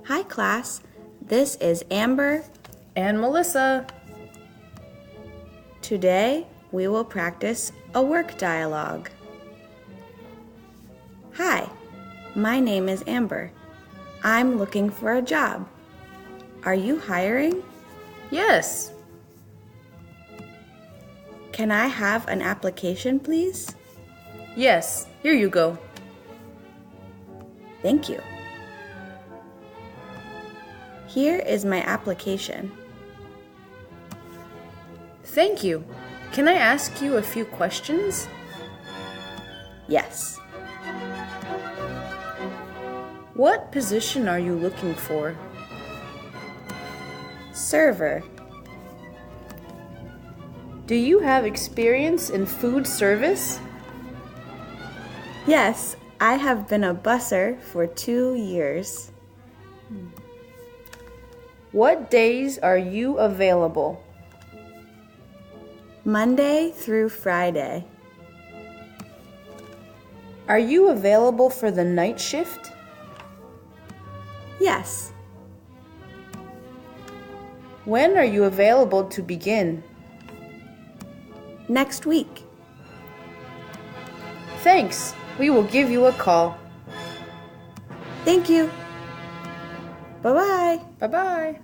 Hi, class. This is Amber. And Melissa. Today, we will practice a work dialogue. Hi, my name is Amber. I'm looking for a job. Are you hiring? Yes. Can I have an application, please? Yes, here you go. Thank you. Here is my application. Thank you. Can I ask you a few questions? Yes. What position are you looking for? Server. Do you have experience in food service? Yes, I have been a busser for 2 years. What days are you available? Monday through Friday. Are you available for the night shift? Yes. When are you available to begin? Next week. Thanks. We will give you a call. Thank you. Bye-bye. Bye-bye.